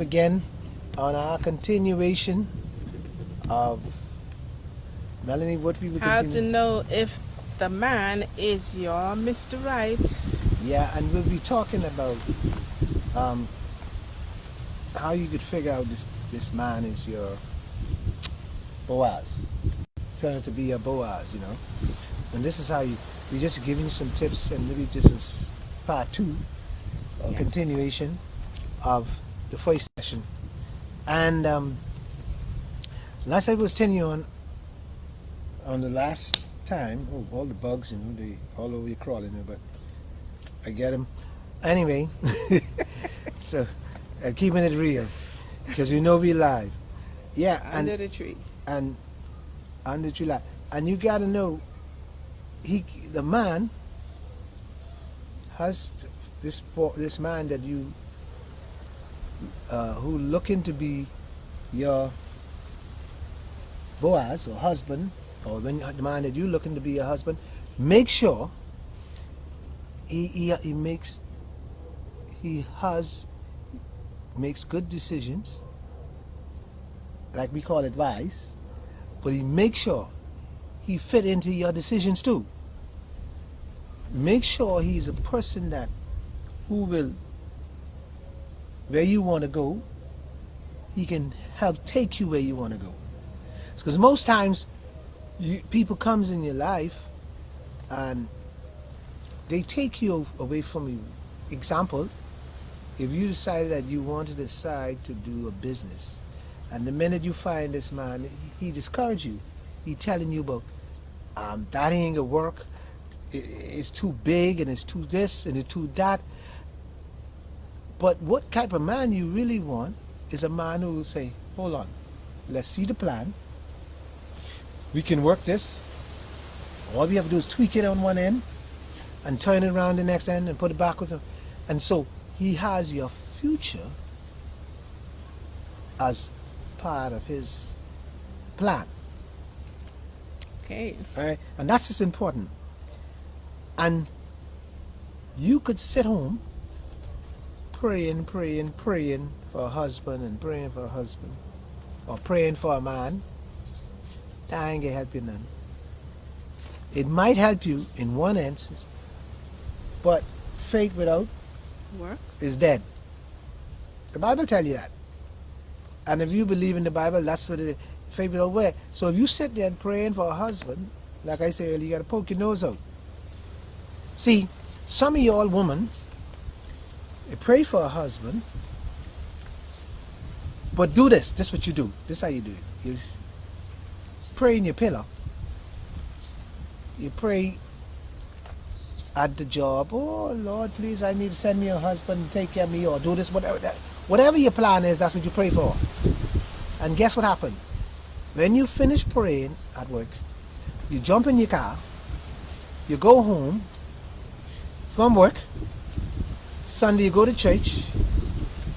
again on our continuation of Melanie. What we will How to continue? know if the man is your Mr. Right. Yeah, and we'll be talking about um, how you could figure out this man is your Boaz, turn to be your Boaz. And this is how we just giving you some tips, and maybe this is part two or Yeah. continuation of the first session. And last I was telling you on the last time. Oh, all the bugs, they all over you crawling there, but I get them anyway. So keeping it real because we live. Yeah, Under the tree. and under July, and you got to know the man has this man that you who looking to be your Boaz or husband, or when the man that you looking to be your husband, make sure he makes good decisions, like we call it wise, but he makes sure he fit into your decisions too. Make sure he's a person that who will, where you want to go, he can help take you where you want to go. Because most times people comes in your life and they take you away from you. Example, if you decided that you wanted to decide to do a business, and the minute you find this man, he discourage you. He telling you about that ain't gonna work. It's too big, and it's too this, and it's too that. But what type of man you really want is a man who will say, hold on, let's see the plan. We can work this. All we have to do is tweak it on one end and turn it around the next end and put it backwards. And so he has your future as part of his plan. Okay. All right? And that's just important. And you could sit home praying for a husband and praying for a husband, or praying for a man. That ain't gonna help you none. It might help you in one instance, but faith without Works. is dead. The Bible tell you that. And if you believe in the Bible, that's what it is. Faith without work. So if you sit there praying for a husband, like I said earlier, you gotta poke your nose out. See, some of y'all women, you pray for a husband, but do this. This is what you do. This is how you do it. You pray in your pillow. You pray at the job. Oh Lord, please, I need to send me a husband to take care of me, or do this, whatever your plan is. That's what you pray for. And guess what happened? When you finish praying at work, you jump in your car, you go home from work. Sunday you go to church,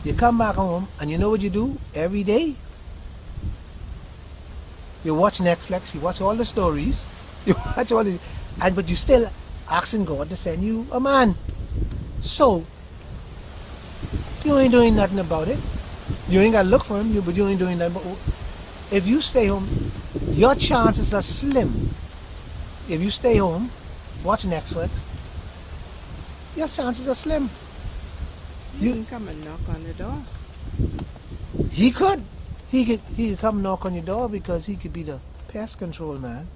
you come back home, and you know what you do every day? You watch Netflix, you watch all the stories, you watch all the, but you still asking God to send you a man. So you ain't doing nothing about it. You ain't gotta look for him, but you ain't doing nothing. But if you stay home, your chances are slim. If you stay home, watch Netflix, your chances are slim. You can come and knock on the door. He could. He could come knock on your door because he could be the pest control man.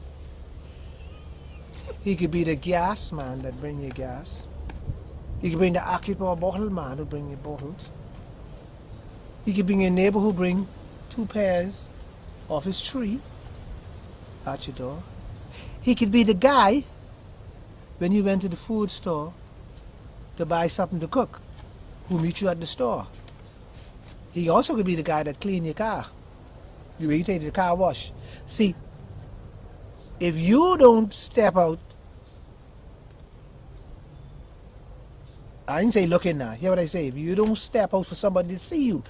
He could be the gas man that bring you gas. He could bring the occupant bottle man who bring you bottles. He could bring your neighbor who bring 2 pairs off his tree at your door. He could be the guy when you went to the food store to buy something to cook, who meet you at the store. He also could be the guy that clean your car. You take to the car wash. See, if you don't step out, I didn't say look in now. Hear what I say? If you don't step out for somebody to see you,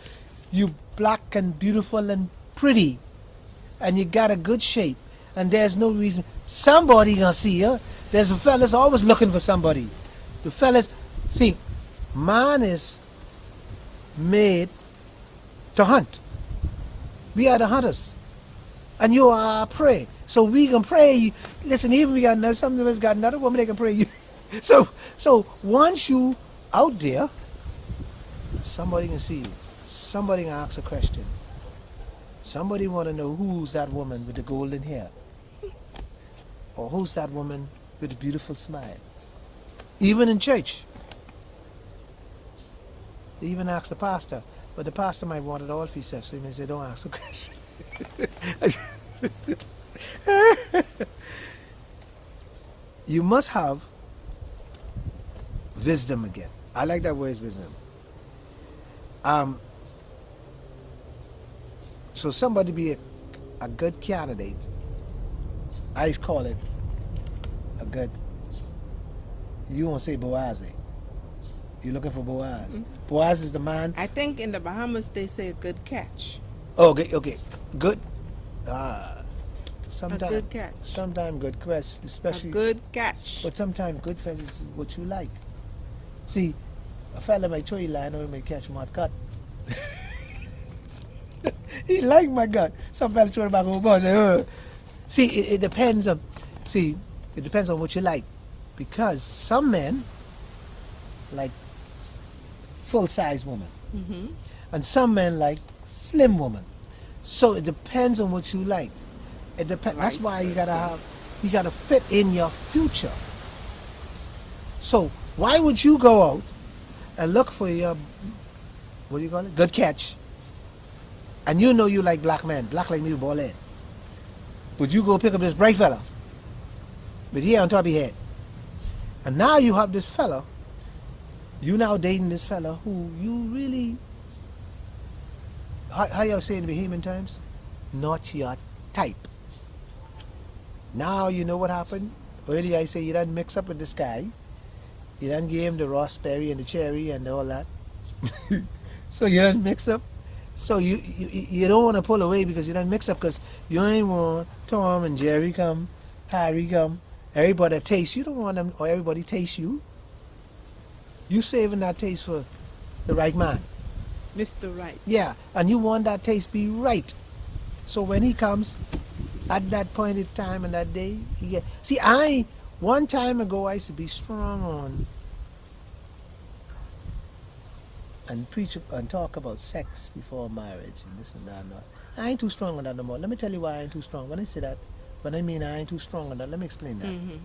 you black and beautiful and pretty, and you got a good shape, and there's no reason somebody gonna see you. There's a fellas always looking for somebody. The fellas, see, man is made to hunt. We are the hunters. And you are our prey. So we can pray. Listen, even we got another, some of us got another woman that can pray you. So once you out there, somebody can see you. Somebody can ask a question. Somebody want to know who's that woman with the golden hair. Or who's that woman with the beautiful smile. Even in church. They even ask the pastor. But the pastor might want it all for himself. So he may say, don't ask the question. You must have wisdom again. I like that word, wisdom. So somebody be a good candidate. I call it a good. You won't say Boaz. You're looking for Boaz. Mm-hmm. Boaz is the man. I think in the Bahamas they say a good catch. Okay, good. Sometimes a good catch. Sometimes good catch, especially a good catch. But sometimes good catch is what you like. See, a fella might throw you line or he may catch my cut. He like my gun. Some fella throw it back over and say, oh. See, it depends on. See, it depends on what you like, because some men like full-size woman, mm-hmm. and some men like slim woman. So it depends on what you like. It depends. That's why you gotta fit in your future. So why would you go out and look for your, what do you call it, good catch, and you know you like black men, black like me with bald head, but you go pick up this bright fella with hair on top of your head, and now you have this fella, you now dating this fella who you really, how y'all say in Bahamian terms, not your type. Now you know what happened. Earlier I say you done mix up with this guy. You done gave him the raspberry and the cherry and all that. So you done mix up. So you don't want to pull away because you done mix up, because you ain't want Tom and Jerry come, Harry come, everybody taste. You don't want them or everybody taste you. You saving that taste for the right man. Mr. Right. Yeah, and you want that taste be right. So when he comes, at that point in time and that day, he get. See, one time ago I used to be strong on and preach and talk about sex before marriage and this and that and that. I ain't too strong on that no more. Let me tell you why I ain't too strong. When I say that, when I mean I ain't too strong on that, let me explain that. Mm-hmm.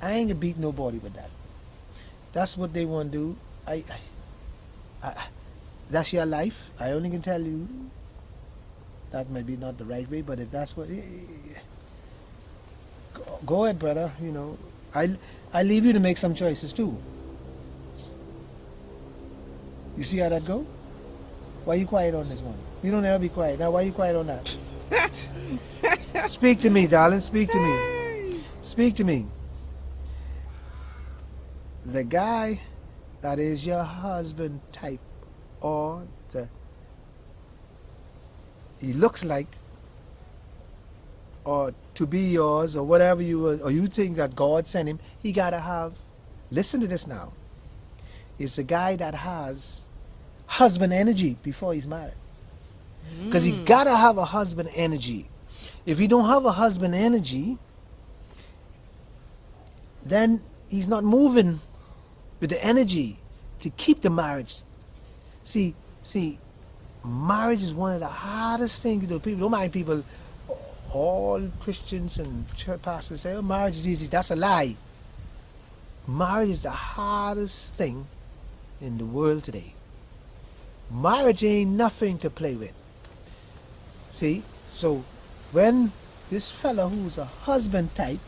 I ain't gonna beat nobody with that. That's what they want to do. I that's your life. I only can tell you that might be not the right way, but if that's what, go ahead, brother. You know, I leave you to make some choices too. You see how that go? Why you quiet on this one? You don't ever be quiet. Now why you quiet on that? Speak to me, darling. Speak to me. Speak to me. The guy that is your husband type, or he looks like, or to be yours, or whatever or you think that God sent him, he gotta have, listen to this now, it's the guy that has husband energy before he's married. Because he gotta have a husband energy. If he don't have a husband energy, then he's not moving with the energy to keep the marriage. See, marriage is one of the hardest things to do. People don't mind people, all Christians and church pastors say, oh, marriage is easy. That's a lie. Marriage is the hardest thing in the world today. Marriage ain't nothing to play with. See, so when this fella who's a husband type,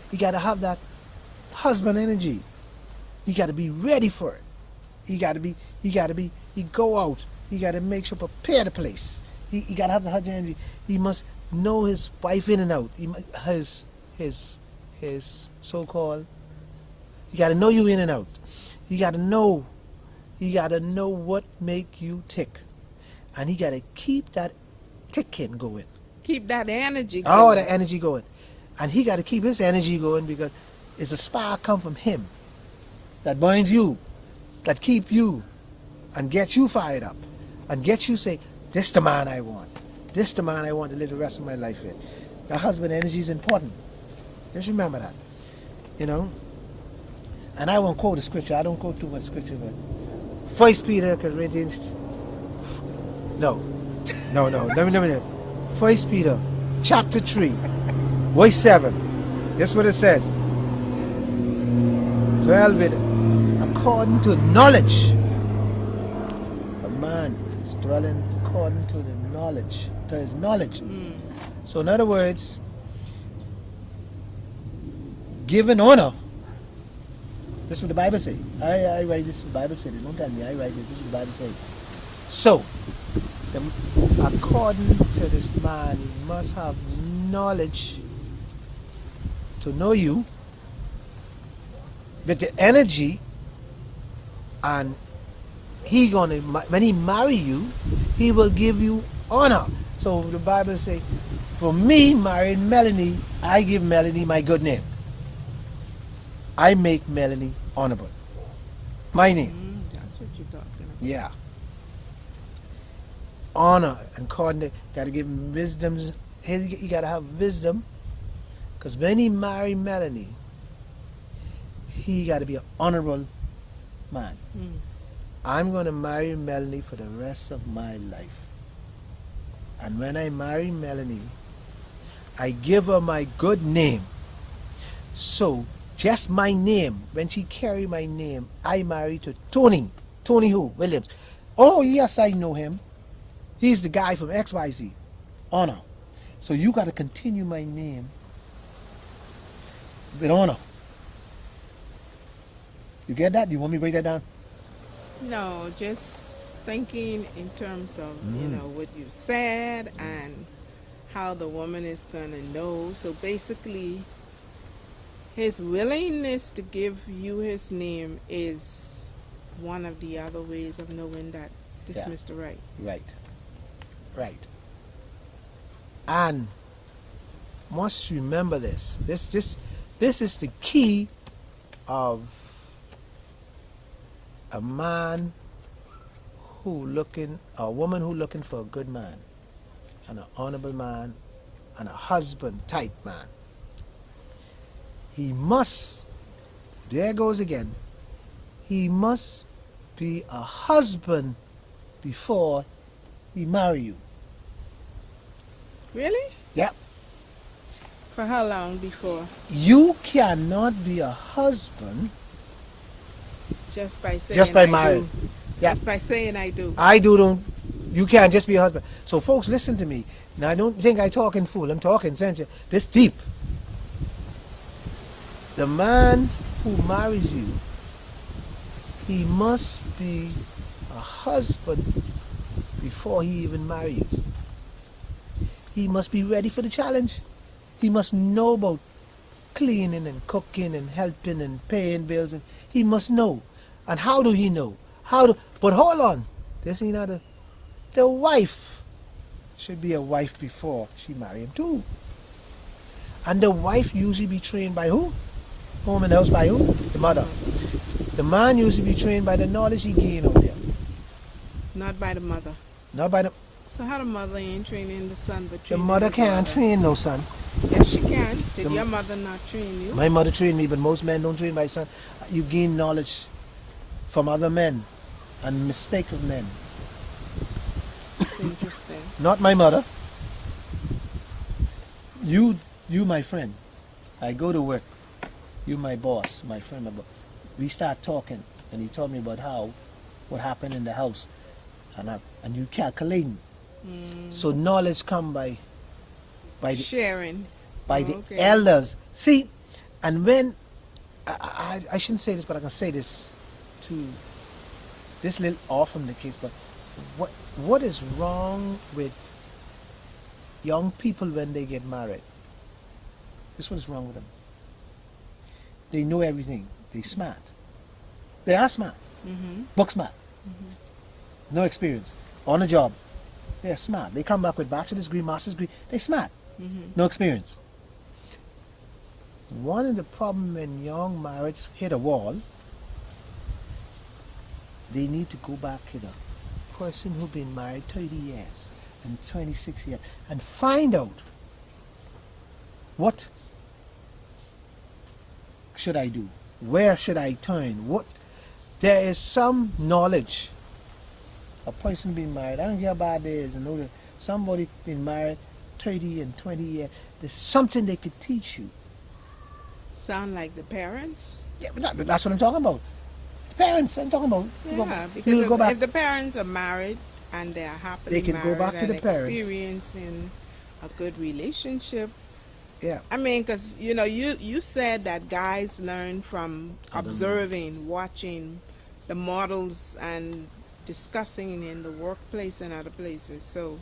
he gotta have that husband energy. He gotta be ready for it. He go out. He gotta make sure, prepare the place. He gotta have the husband energy. He must know his wife in and out. His so-called, he gotta know you in and out. He gotta know what make you tick. And he gotta keep that ticking going. Keep that energy going. Oh, the energy going. And he gotta keep his energy going, because it's a spark come from him that binds you, that keep you and gets you fired up. and get you say, this the man I want. This the man I want to live the rest of my life with. The husband energy is important. Just remember that. You know? And I won't quote the scripture. I don't quote too much scripture, but First Peter, Corinthians. No. Let me. First Peter, chapter 3, verse 7. That's what it says. Dwell with according to knowledge. A man is dwelling according to the knowledge. To his knowledge. So in other words, giving honor. That's what the Bible says. I write this, the Bible says it. Don't tell me I write this, this is what the Bible says. So, according to this man, he must have knowledge to know you, with the energy, and when he marry you, he will give you honor. So the Bible says, for me marrying Melanie, I give Melanie my good name. I make Melanie honorable. My name. That's what you're talking about. Yeah. Honor and coordinate. Got to give him wisdom. You got to have wisdom. Because when he marry Melanie, he got to be an honorable man. I'm going to marry Melanie for the rest of my life. And when I marry Melanie, I give her my good name. So, just my name, when she carry my name, I marry to Tony. Tony who? Williams. Oh, yes, I know him. He's the guy from XYZ. Honor. So you got to continue my name with honor. You get that? You want me to break that down? No, just thinking in terms of, you know, what you said and how the woman is going to know. So basically, his willingness to give you his name is one of the other ways of knowing that this is Mr. Right. Right. And must remember this. This is the key of a man a woman who looking for a good man, and an honorable man, and a husband type man. He must, there goes again, he must be a husband before he marry you. Really? Yep. For how long before? You cannot be a husband just by saying just by I marrying. do. Yeah. Just by saying I do. You can't just be a husband. So folks, listen to me. Now I don't think I talking fool. I'm talking sense. This deep. The man who marries you, he must be a husband before he even marry you. He must be ready for the challenge. He must know about cleaning and cooking and helping and paying bills. And he must know. And how do he know? But hold on. This ain't not the wife should be a wife before she marry him too. And the wife usually be trained by who? Home and house by who? The mother. The man usually be trained by the knowledge he gained out there. Not by the mother. Not by the... So how the mother ain't training the son but The training mother the can't daughter? train no son. Yes, she can. Did your mother not train you? My mother trained me, but most men don't train my son. You gain knowledge from other men and mistake of men. It's interesting. Not my mother. You my friend. I go to work. You my boss, my friend, my boss. We start talking, and he told me about what happened in the house, and you calculating. So knowledge come by the sharing, by the elders. See, and when I shouldn't say this, but I can say this to this little off from the case. But what is wrong with young people when they get married? This is what is wrong with them. They know everything. They smart. They are smart. Book smart. No experience. On a job. They're smart. They come back with bachelor's degree, master's degree. They're smart. No experience. One of the problems when young marrieds hit a wall, they need to go back to the person who's been married 30 years and 26 years and find out what should I do? Where should I turn? What there is some knowledge. A person being married, I don't care about this, and know that somebody been married 30 and 20 years. There's something they could teach you. Sound like the parents? Yeah, but that's what I'm talking about. The parents, I'm talking about. Yeah, because you go back. if the parents are married and they are happily They can married go back to and the parents. experiencing a good relationship. Yeah. I mean, because you said that guys learn from observing, watching the models and discussing in the workplace and other places. So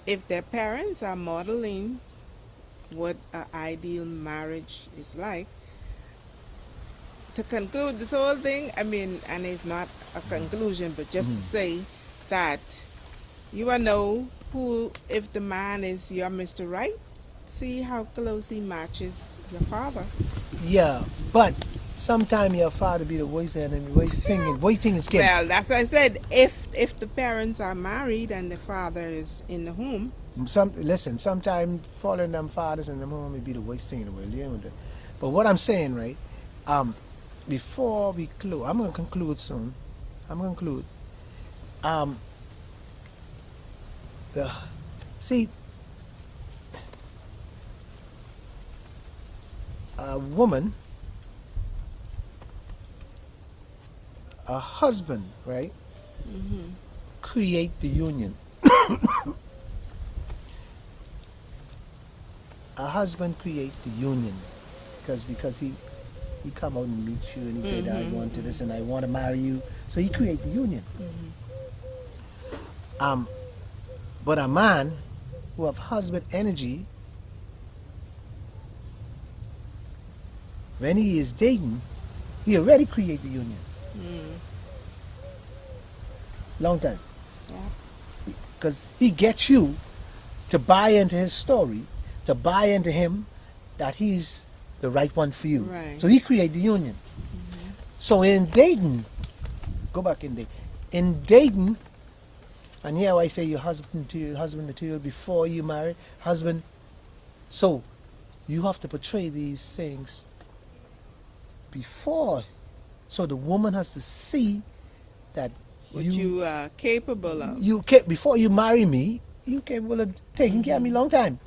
if their parents are modeling what an ideal marriage is like, to conclude this whole thing, I mean, and it's not a conclusion, but just to say that you will know who, if the man is your Mr. Right, see how close he matches your father. Yeah, but sometimes your father be the worst enemy. What you think is getting? Well, that's what I said. If the parents are married and the father is in the home, Listen, sometimes following them fathers in the home may be the worst thing in the world. You know that. But what I'm saying, right? Before we close, I'm gonna conclude soon. I'm gonna conclude. See, a woman, a husband, right? Create the union. A husband create the union because he come out and meet you and he said I want to this and I want to marry you, so he create the union. But a man who have husband energy, when he is dating, he already create the union. Long time. yeah, Because he gets you to buy into his story, to buy into him that he's the right one for you. Right. So he create the union. So in dating, go back in dating. In dating, and here I say your husband material before you marry, husband. So you have to portray these things before, so the woman has to see that what you are capable of. Before you marry me, you capable of taking care of me long time.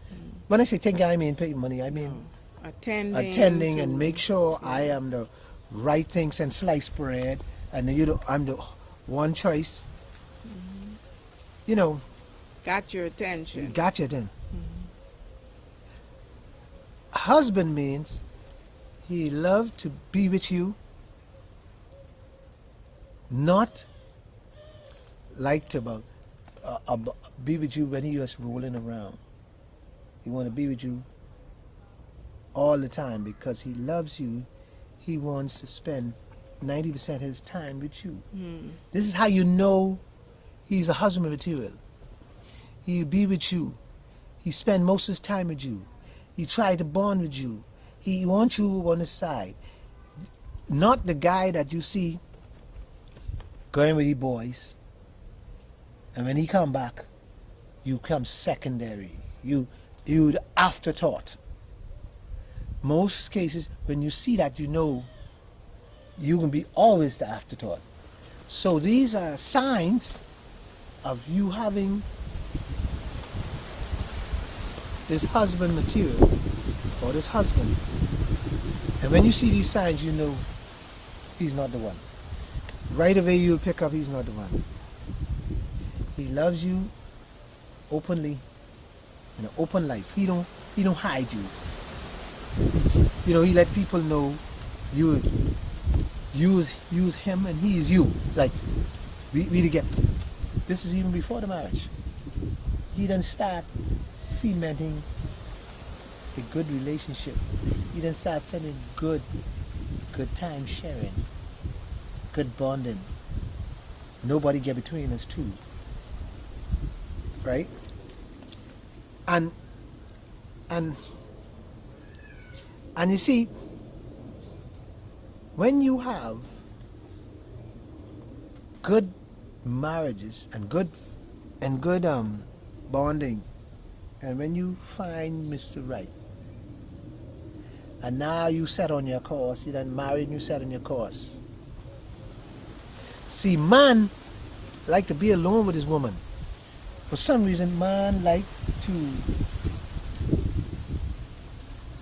When I say taking care, I mean paying money. I mean attending and make sure I am the right things and sliced bread, and I'm the one choice. You know, Got your attention. got you then. Husband means he love to be with you, not like to be with you when he just rolling around. He want to be with you all the time because he loves you. He wants to spend 90% of his time with you. This is how you know he's a husband material. He'll be with you. He spend most of his time with you. He try to bond with you. He wants you on his side. Not the guy that you see going with the boys, and when he come back, you come secondary. You the afterthought. Most cases, when you see that, you know you can be always the afterthought. So these are signs of you having this husband material or this husband. And when you see these signs, you know he's not the one. Right away you'll pick up he's not the one. He loves you openly, in an open life. He don't hide you. You know, he let people know you use him and he is you. It's like we get this is even before the marriage. He done start cementing a good relationship. He done start sending good time sharing, good bonding. Nobody get between us two. Right? And you see, when you have good marriages and good bonding, and when you find Mr. Right, and now you set on your course, you done married and you set on your course. See, man like to be alone with his woman. For some reason, man like to.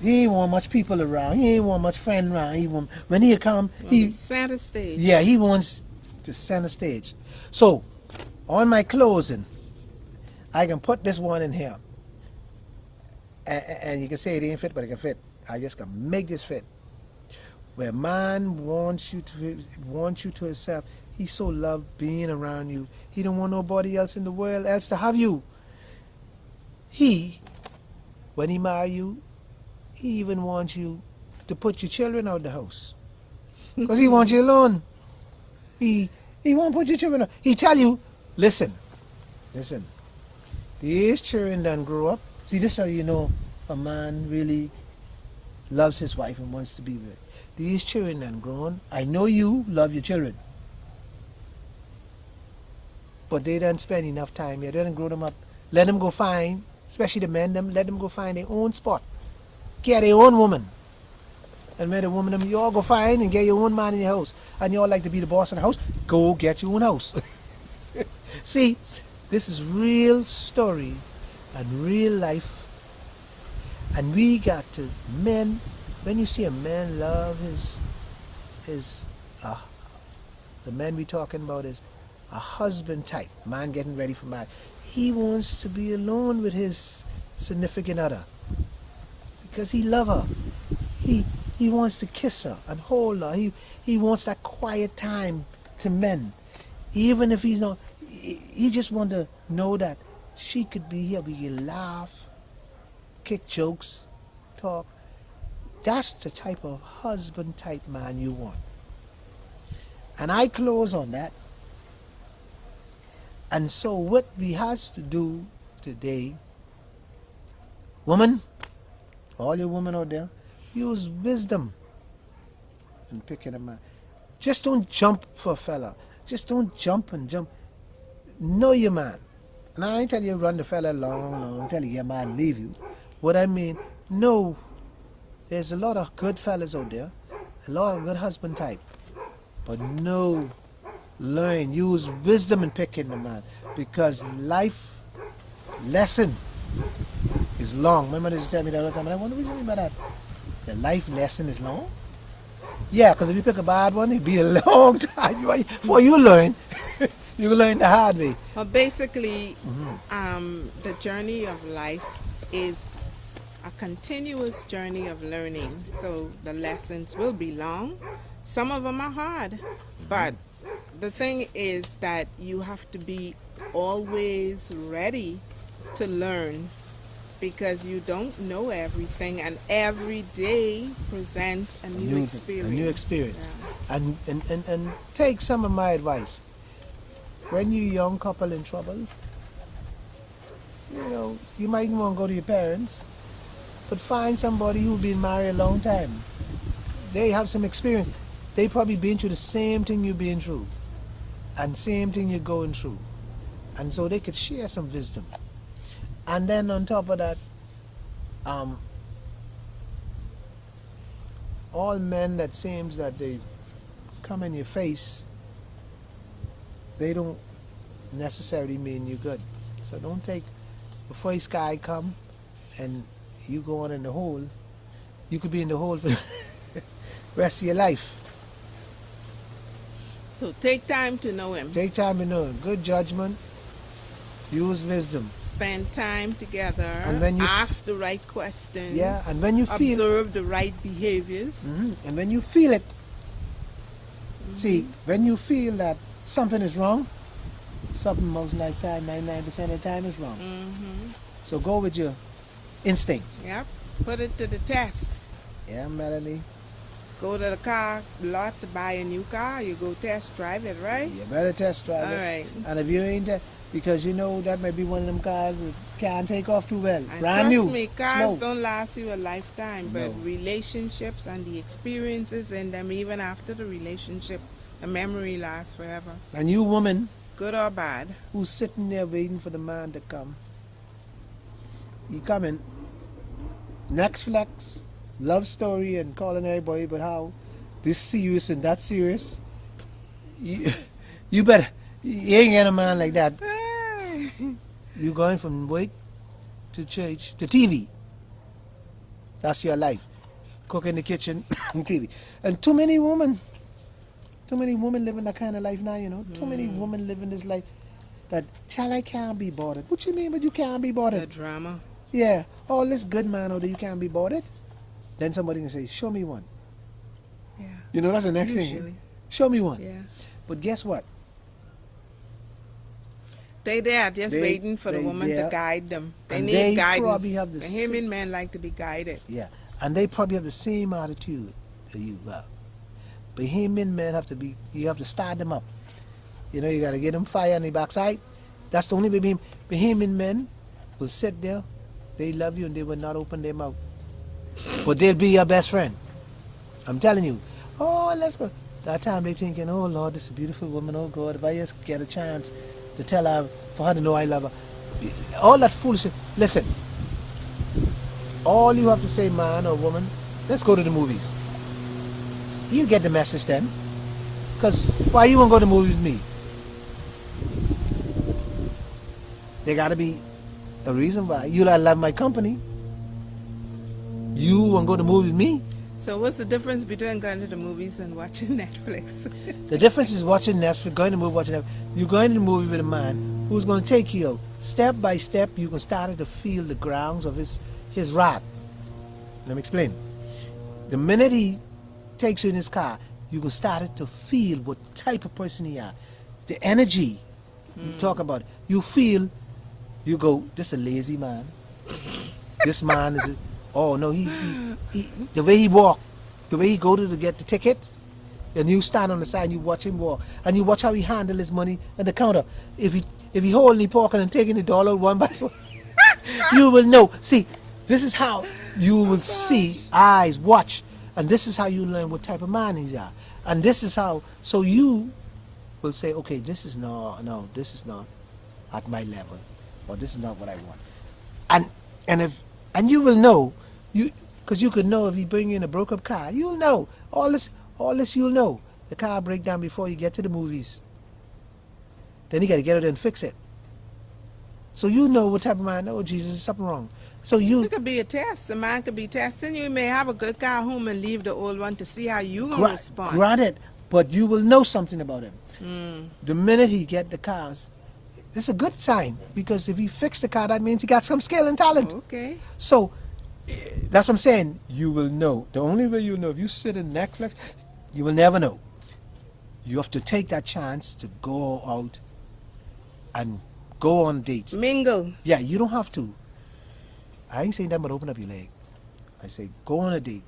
He ain't want much people around. He ain't want much friend around. When he come, he center stage. Yeah, he wants to center stage. So, on my closing, I can put this one in here, and you can say it ain't fit, but it can fit. I just can make this fit. Where man wants you to himself. He so love being around you. He don't want nobody else in the world else to have you. He, when he marry you, he even wants you to put your children out the house. Because he wants you alone. He won't put your children out. He tell you, listen, these children done grow up. See, this is how you know a man really loves his wife and wants to be with. These children done grown. I know you love your children. But they done spend enough time here. They done grow them up. Let them go find, especially the men, let them go find their own spot. Get their own woman. And when the woman, you all go find and get your own man in your house. And you all like to be the boss of the house, go get your own house. See, this is real story and real life. And we got to, men, when you see a man love the man we talking about is a husband type, man getting ready for marriage. He wants to be alone with his significant other because he love her. He wants to kiss her and hold her. He wants that quiet time to men. Even if he's not, he just want to know that she could be here. We can laugh, kick jokes, talk. That's the type of husband type man you want. And I close on that. And so what we has to do today, woman, all you women out there, use wisdom in picking a man. Just don't jump for a fella. Just don't jump and jump. Know your man. And I ain't tell you run the fella long, tell you your man leave you. What I mean, no, there's a lot of good fellas out there, a lot of good husband type. But no, learn, use wisdom in picking the man. Because life lesson is long. Remember they used to tell me that all the time, and I wonder what you mean by that. The life lesson is long? Yeah, because if you pick a bad one, it'd be a long time. Before you learn, you learn the hard way. Well, basically, the journey of life is a continuous journey of learning. So the lessons will be long. Some of them are hard. But the thing is that you have to be always ready to learn, because you don't know everything, and every day presents a new experience. A new experience. Yeah. And take some of my advice. When you young couple in trouble, you might want to go to your parents, but find somebody who's been married a long time. They have some experience. They probably been through the same thing you've been through, and same thing you're going through. And so they could share some wisdom. And then on top of that, all men that seems that they come in your face, they don't necessarily mean you good. So don't take the first guy come and you go on in the hole. You could be in the hole for the rest of your life. So take time to know him. Take time to know him. Good judgment. Use wisdom. Spend time together. And when you ask the right questions. Yeah, and when you observe the right behaviors. And when you feel it, see, when you feel that something is wrong, something most of the time, 99% of the time is wrong. So go with your instinct. Yep. Put it to the test. Yeah, Melanie. Go to the car lot to buy a new car. You go test drive it, right? You better test drive it. All right. And if you ain't because that might be one of them cars that can't take off too well. And brand new. Trust me, cars slow. don't last you a lifetime, but relationships and the experiences in them, even after the relationship, the memory lasts forever. And you woman, good or bad. who's sitting there waiting for the man to come. He coming. Next flex, love story and calling everybody, but how this serious and that serious. You, you better, you ain't get a man like that. You going from work to church to TV. That's your life. Cook in the kitchen, TV. And too many women living that kind of life now, you know. Too many women living this life that, child, I can't be bothered. What you mean, but you can't be The bothered? drama. Yeah, all this good man out there, you can't be bothered. Then somebody can say, show me one. Yeah. You know, that's the next Usually. thing. Show me one. Yeah. But guess what? They there just They- waiting for the they woman there, to guide them. They and need they guidance. probably have the And him same- and men like to be guided. Yeah, and they probably have the same attitude that you have. Bahamian men have to be, you have to start them up. You know, you got to get them fire on the backside. That's the only Bahamian men will sit there, they love you and they will not open their mouth. But they'll be your best friend. I'm telling you. Oh, let's go. That time they thinking, oh Lord, this is a beautiful woman. Oh God, if I just get a chance to tell her, for her to know I love her. All that foolishness. Listen, all you have to say, man or woman, let's go to the movies. You get the message then. Because why you won't go to the movies with me? There got to be a reason why. You love my company. You won't go to the movies with me. So what's the difference between going to the movies and watching Netflix? The difference is watching Netflix, going to the movie, watching Netflix. You're going to the movie with a man who's going to take you out. Step by step, you can start to feel the grounds of his rap. Let me explain. The minute he takes you in his car, you can start to feel what type of person he is. The energy you talk about. You feel, you go, this a lazy man. This man is, oh no, he the way he walk, the way he go to get the ticket, and you stand on the side and you watch him walk, and you watch how he handle his money at the counter. If he holding the pocket and taking the dollar one by one, you will know. See, this is how you will see, eyes, watch, and this is how you learn what type of man he's are. And this is how, so you will say, okay, this is not at my level, or this is not what I want. And you will know, because you could know if he bring you in a broke up car, you'll know. All this you'll know. The car break down before you get to the movies. Then you got to get it and fix it. So you know what type of man, oh Jesus, there's something wrong. So It could be a test. The man could be testing you. You may have a good car home and leave the old one to see how you gonna respond. Granted, but you will know something about him. The minute he get the cars, it's a good sign, because if he fixed the car, that means he got some skill and talent. Okay. So that's what I'm saying. You will know. The only way you know, if you sit in Netflix, you will never know. You have to take that chance to go out and go on dates. Mingle. Yeah, you don't have to. I ain't saying that, but open up your leg. I say go on a date,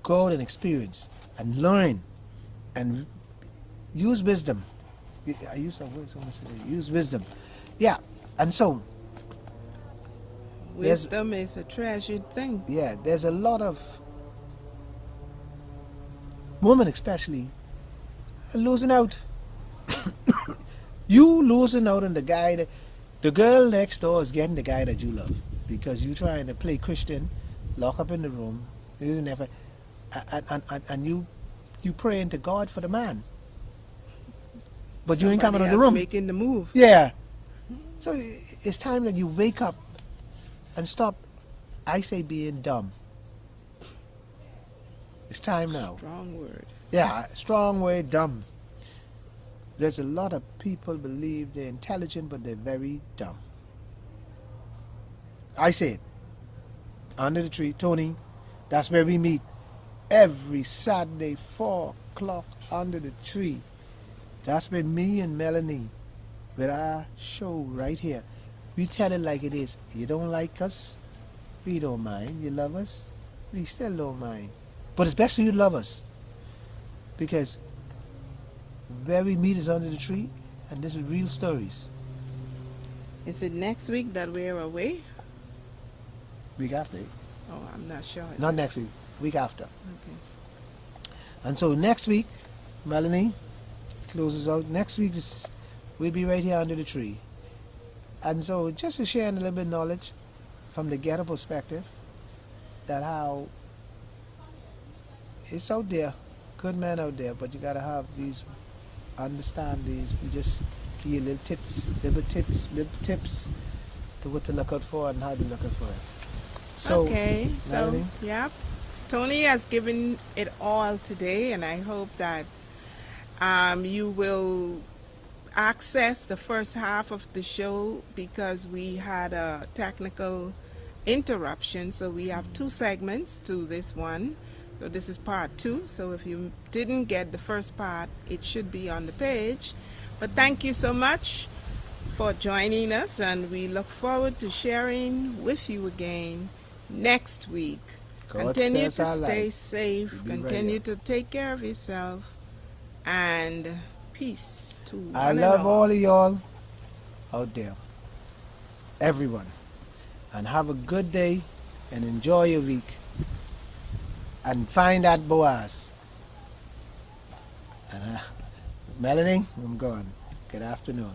go out and experience and learn and use wisdom. I use that word so much today. Use wisdom. Yeah, and so Wisdom is a treasured thing. yeah, there's a lot of women, especially, are losing out. You losing out on the guy that the girl next door is getting the guy that you love, because you trying to play Christian, lock up in the room, using effort, and you praying to God for the man, but you ain't coming on Somebody the else room. making the move. Yeah. So it's time that you wake up and stop, I say, being dumb. It's time now. Strong word. Yeah, strong word, dumb. There's a lot of people believe they're intelligent, but they're very dumb. I say it. Under the tree, Tony, that's where we meet. Every Saturday, 4 o'clock, under the tree. That's where me and Melanie, with our show right here, we tell it like it is. You don't like us, we don't mind. You love us, we still don't mind. But it's best for you to love us, because where we meet is under the tree, and this is real stories. Is it next week that we're away? Week after. Oh, I'm not sure. Not next week, week after. Okay. And so next week, Melanie closes out. Next week we'll be right here under the tree. And so just to share a little bit of knowledge from the ghetto perspective, that how it's out there, good men out there, but you gotta have these, understand these. We just give you little tips to what to look out for and how to look out for it. So, Okay, so Melanie? yeah, Tony has given it all today, and I hope that you will access the first half of the show because we had a technical interruption. So we have two segments to this one. So this is part two. So if you didn't get the first part, it should be on the page. But thank you so much for joining us, and we look forward to sharing with you again next week. God Continue spares to our stay life. safe, We'll be right continue here. to take care of yourself, and peace to one I and love all all. of y'all out there, everyone, and have a good day and enjoy your week and find that Boaz. And Melanie, I'm gone. Good afternoon.